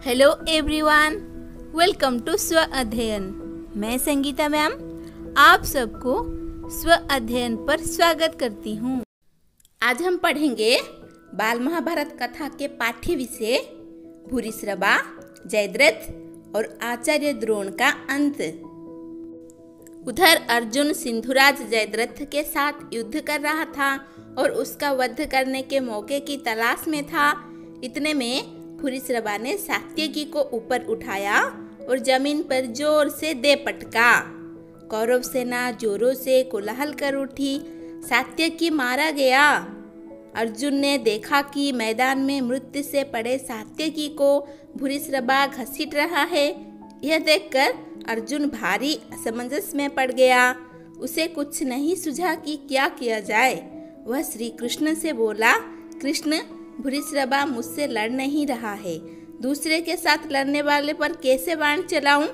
Hello everyone, welcome to स्व अध्ययन। मैं संगीता मैम आप सबको स्व अध्ययन पर स्वागत करती हूँ। आज हम पढ़ेंगे बाल महाभारत कथा के पाठ्य विषय भूरिश्रवा, जयद्रथ और आचार्य द्रोण का अंत। उधर अर्जुन सिंधुराज जयद्रथ के साथ युद्ध कर रहा था और उसका वध करने के मौके की तलाश में था। इतने में भूरिश्रवा ने सात्यकी को ऊपर उठाया और जमीन पर जोर से दे पटका। कौरव सेना जोरों से कोलाहल कर उठी। सात्यकी मारा गया। अर्जुन ने देखा कि मैदान में मृत्यु से पड़े सात्यकी को भूरिश्रवा घसीट रहा है। यह देखकर अर्जुन भारी असमंजस में पड़ गया। उसे कुछ नहीं सूझा कि क्या किया जाए। वह श्री कृष्ण से बोला, कृष्ण, भूरिश्रवा मुझसे लड़ नहीं रहा है, दूसरे के साथ लड़ने वाले पर कैसे बाण चलाऊं?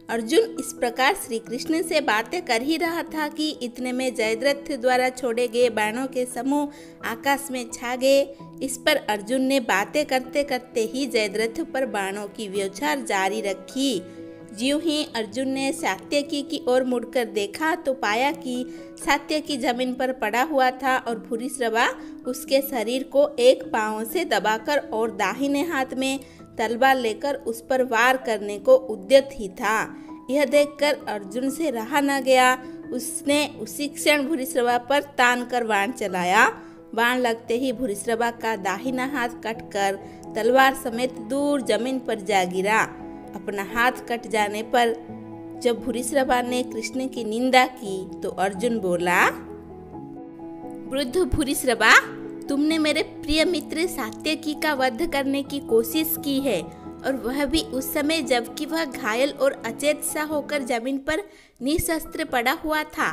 अर्जुन इस प्रकार श्री कृष्ण से बातें कर ही रहा था कि इतने में जयद्रथ द्वारा छोड़े गए बाणों के समूह आकाश में छा गए। इस पर अर्जुन ने बातें करते करते ही जयद्रथ पर बाणों की व्यवचार जारी रखी। ज्यों ही अर्जुन ने सात्यकी की ओर मुड़कर देखा तो पाया कि सात्यकी जमीन पर पड़ा हुआ था और भूरिश्रवा उसके शरीर को एक पांव से दबाकर और दाहिने हाथ में तलवार लेकर उस पर वार करने को उद्यत ही था। यह देखकर अर्जुन से रहा न गया। उसने उसी क्षण भूरिश्रवा पर तान कर बाण चलाया। बाण लगते ही भूरिश्रवा का दाहिना हाथ कटकर तलवार समेत दूर जमीन पर जा गिरा। अपना हाथ कट जाने पर जब भूरिश्रवा ने कृष्ण की निंदा की तो अर्जुन बोला, वृद्ध भूरिश्रवा, तुमने मेरे प्रिय मित्र सात्यकी का वध करने की कोशिश की है, और वह भी उस समय जबकि वह घायल और अचेत सा होकर जमीन पर निशस्त्र पड़ा हुआ था।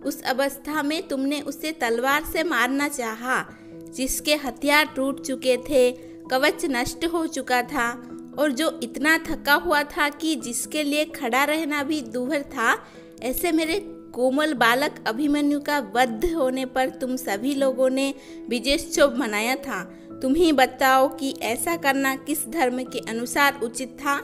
उस अवस्था में तुमने उसे तलवार से मारना चाहा, जिसके हथियार टूट चुके थे, कवच नष्ट हो चुका था और जो इतना थका हुआ था कि जिसके लिए खड़ा रहना भी दूभर था। ऐसे मेरे कोमल बालक अभिमन्यु का वध होने पर तुम सभी लोगों ने विजयोत्सव मनाया था। तुम ही बताओ कि ऐसा करना किस धर्म के अनुसार उचित था?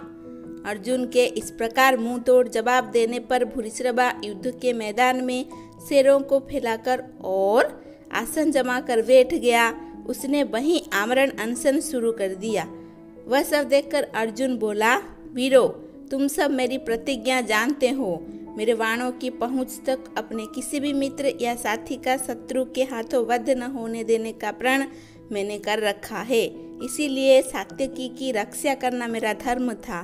अर्जुन के इस प्रकार मुंह तोड़ जवाब देने पर भूरिश्रवा युद्ध के मैदान में शेरों को फैलाकर और आसन जमा कर बैठ गया। उसने वहीं आमरण अनशन शुरू कर दिया। वह सब देखकर अर्जुन बोला, वीरो, तुम सब मेरी प्रतिज्ञा जानते हो। मेरे बाणों की पहुंच तक अपने किसी भी मित्र या साथी का शत्रु के हाथों वध न होने देने का प्रण मैंने कर रखा है। इसीलिए सात्यकी की रक्षा करना मेरा धर्म था।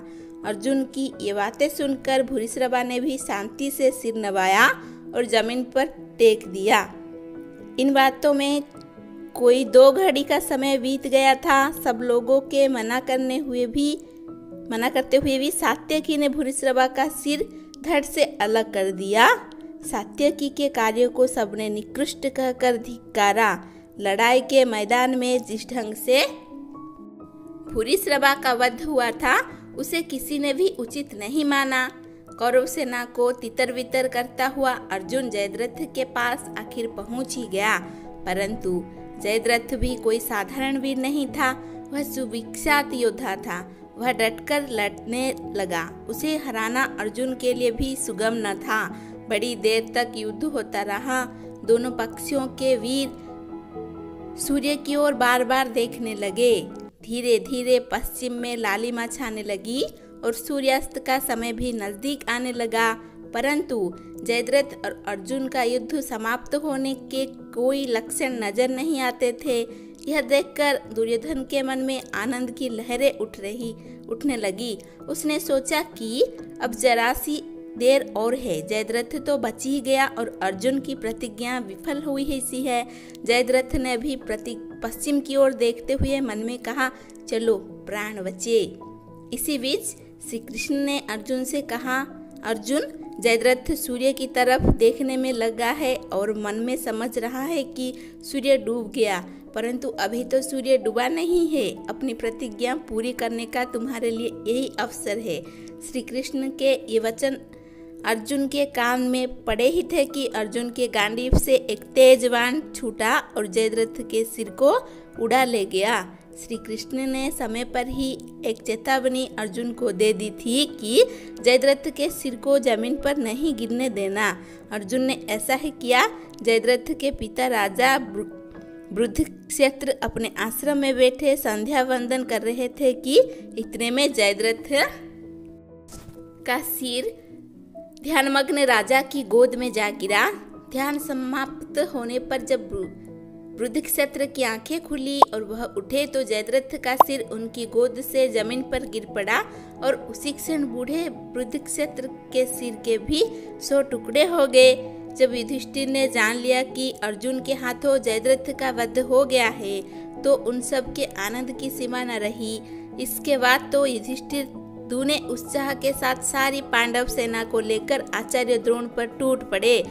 अर्जुन की ये बातें सुनकर भूरिश्रवा ने भी शांति से सिर नवाया और जमीन पर टेक दिया। इन बातों में कोई 2 घड़ी का समय बीत गया था। सब लोगों के मना करते हुए भी सात्यकी ने भूरिश्रवा का सिर धड़ से अलग कर दिया। सात्यकी के कार्यों को सबने निकृष्ट कहकर धिक्कारा। लड़ाई के मैदान में जिस ढंग से भूरिश्रवा का वध हुआ था उसे किसी ने भी उचित नहीं माना। कौरव सेना को तितर बितर करता हुआ अर्जुन जयद्रथ के पास आखिर पहुंच ही गया, परंतु जयद्रथ भी कोई साधारण वीर नहीं था। वह सुविख्यात योद्धा था। वह डटकर लड़ने लगा। उसे हराना अर्जुन के लिए भी सुगम न था। बड़ी देर तक युद्ध होता रहा। दोनों पक्षों के वीर सूर्य की ओर बार बार देखने लगे। धीरे धीरे पश्चिम में लालिमा छाने लगी और सूर्यास्त का समय भी नजदीक आने लगा, परंतु जयद्रथ और अर्जुन का युद्ध समाप्त होने के कोई लक्षण नजर नहीं आते थे। यह देखकर दुर्योधन के मन में आनंद की लहरें उठने लगी। उसने सोचा कि अब जरा सी देर और है, जयद्रथ तो बच ही गया और अर्जुन की प्रतिज्ञा विफल हुई ही सी है। जयद्रथ ने भी पश्चिम की ओर देखते हुए मन में कहा, चलो प्राण बचे। इसी बीच श्री कृष्ण ने अर्जुन से कहा, अर्जुन, जयद्रथ सूर्य की तरफ देखने में लगा है और मन में समझ रहा है कि सूर्य डूब गया, परंतु अभी तो सूर्य डूबा नहीं है। अपनी प्रतिज्ञा पूरी करने का तुम्हारे लिए यही अवसर है। श्री कृष्ण के ये वचन अर्जुन के कान में पड़े ही थे कि अर्जुन के गांडीव से एक तेज बाण छूटा और जयद्रथ के सिर को उड़ा ले गया। श्री कृष्ण ने समय पर ही एक चेतावनी अर्जुन को दे दी थी कि जयद्रथ के सिर को जमीन पर नहीं गिरने देना। अर्जुन ने ऐसा ही किया। जयद्रथ के पिता राजा बृहद्रथ अपने आश्रम में बैठे संध्या वंदन कर रहे थे कि इतने में जयद्रथ का सिर ध्यानमग्न राजा की गोद में जा गिरा। ध्यान समाप्त होने पर जब बृहद्रथ की आंखें खुली और वह उठे तो जयद्रथ का सिर उनकी गोद से जमीन पर गिर पड़ा और उसी क्षण बूढ़े बृहद्रथ के सिर के भी 100 टुकड़े हो गए। जब युधिष्ठिर ने जान लिया कि अर्जुन के हाथों जयद्रथ का वध हो गया है तो उन सब के आनंद की सीमा न रही। इसके बाद तो युधिष्ठिर दूने उत्साह के साथ सारी पांडव सेना को लेकर आचार्य द्रोण पर टूट पड़े।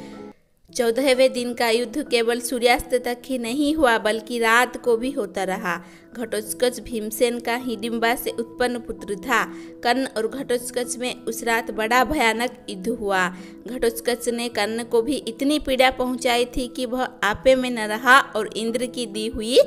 14वें दिन का युद्ध केवल सूर्यास्त तक ही नहीं हुआ बल्कि रात को भी होता रहा। घटोत्कच भीमसेन का हिडिंबा से उत्पन्न पुत्र था। कर्ण और घटोत्कच में उस रात बड़ा भयानक युद्ध हुआ। घटोत्कच ने कर्ण को भी इतनी पीड़ा पहुंचाई थी कि वह आपे में न रहा और इंद्र की दी हुई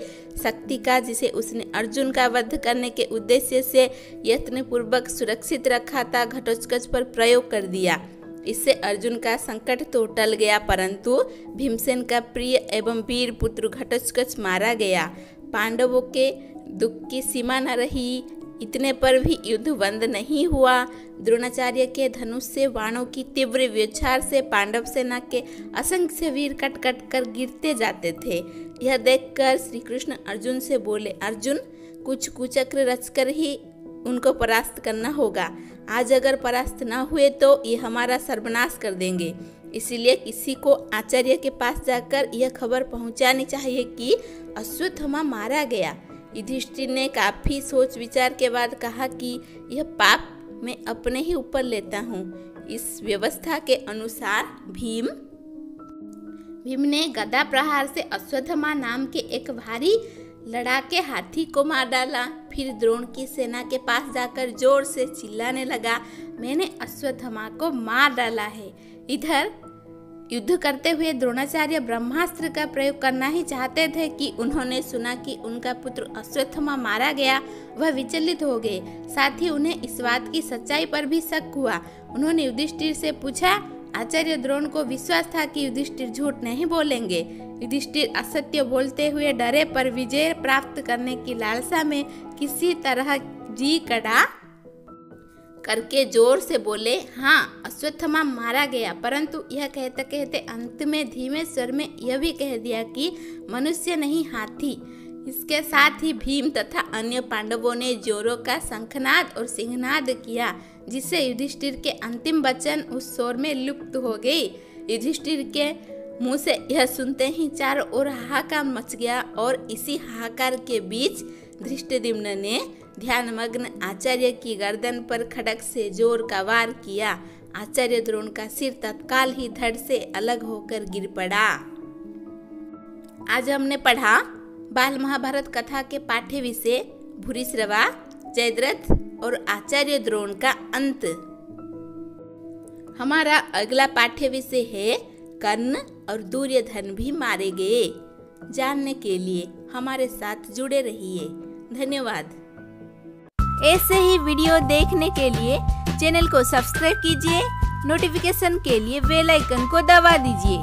शक्ति का, जिसे उसने अर्जुन का वध करने के उद्देश्य से यत्नपूर्वक सुरक्षित रखा था, घटोत्कच पर प्रयोग कर दिया। इससे अर्जुन का संकट तो टल गया, परंतु भीमसेन का प्रिय एवं वीर पुत्र घटोत्कच मारा गया। पांडवों के दुख की सीमा न रही। इतने पर भी युद्ध बंद नहीं हुआ। द्रोणाचार्य के धनुष से बाणों की तीव्र व्यवचार से पांडव सेना के असंख्य वीर कट कट कर गिरते जाते थे। यह देखकर श्री कृष्ण अर्जुन से बोले, अर्जुन, कुछ कुचक्र रचकर ही उनको परास्त करना होगा। आज अगर परास्त न हुए तो ये हमारा सर्वनाश कर देंगे। इसीलिए किसी को आचार्य के पास जाकर यह खबर पहुंचानी चाहिए कि अश्वत्थामा मारा गया। युधिष्ठिर ने काफी सोच विचार के बाद कहा कि यह पाप मैं अपने ही ऊपर लेता हूँ। इस व्यवस्था के अनुसार भीम ने गदा प्रहार से अश्वत्थामा नाम के एक भारी लड़ाके हाथी को मार डाला। फिर द्रोण की सेना के पास जाकर जोर से चिल्लाने लगा, मैंने अश्वत्थामा को मार डाला है। इधर युद्ध करते हुए द्रोणाचार्य ब्रह्मास्त्र का प्रयोग करना ही चाहते थे कि उन्होंने सुना कि उनका पुत्र अश्वत्थामा मारा गया। वह विचलित हो गए। साथ ही उन्हें इस बात की सच्चाई पर भी शक हुआ। उन्होंने युधिष्ठिर से पूछा। आचार्य द्रोण को विश्वास था कि युधिष्ठिर झूठ नहीं बोलेंगे। युधिष्ठिर असत्य बोलते हुए डरे, पर विजय प्राप्त करने की लालसा में किसी तरह जी कड़ा करके जोर से बोले, हाँ, अश्वत्थामा मारा गया। परंतु यह कहते कहते अंत में धीमे स्वर में यह भी कह दिया कि मनुष्य नहीं, हाथी। इसके साथ ही भीम तथा अन्य पांडवों ने जोरों का शंखनाद और सिंहनाद किया, जिससे युधिष्ठिर के अंतिम वचन उस शोर में लुप्त हो गई। युधिष्ठिर के मुंह से यह सुनते ही चारों ओर हाहाकार मच गया और इसी हाहाकार के बीच धृष्टद्युम्न ने ध्यानमग्न आचार्य की गर्दन पर खड्ग से जोर का वार किया। आचार्य द्रोण का सिर तत्काल ही धड़ से अलग होकर गिर पड़ा। आज हमने पढ़ा बाल महाभारत कथा के पाठ्य विषय भूरिश्रवा, जयद्रथ और आचार्य द्रोण का अंत। हमारा अगला पाठ्य विषय है कर्ण और दुर्योधन भी मारे गए। जानने के लिए हमारे साथ जुड़े रहिए। धन्यवाद। ऐसे ही वीडियो देखने के लिए चैनल को सब्सक्राइब कीजिए। नोटिफिकेशन के लिए बेल आइकन को दबा दीजिए।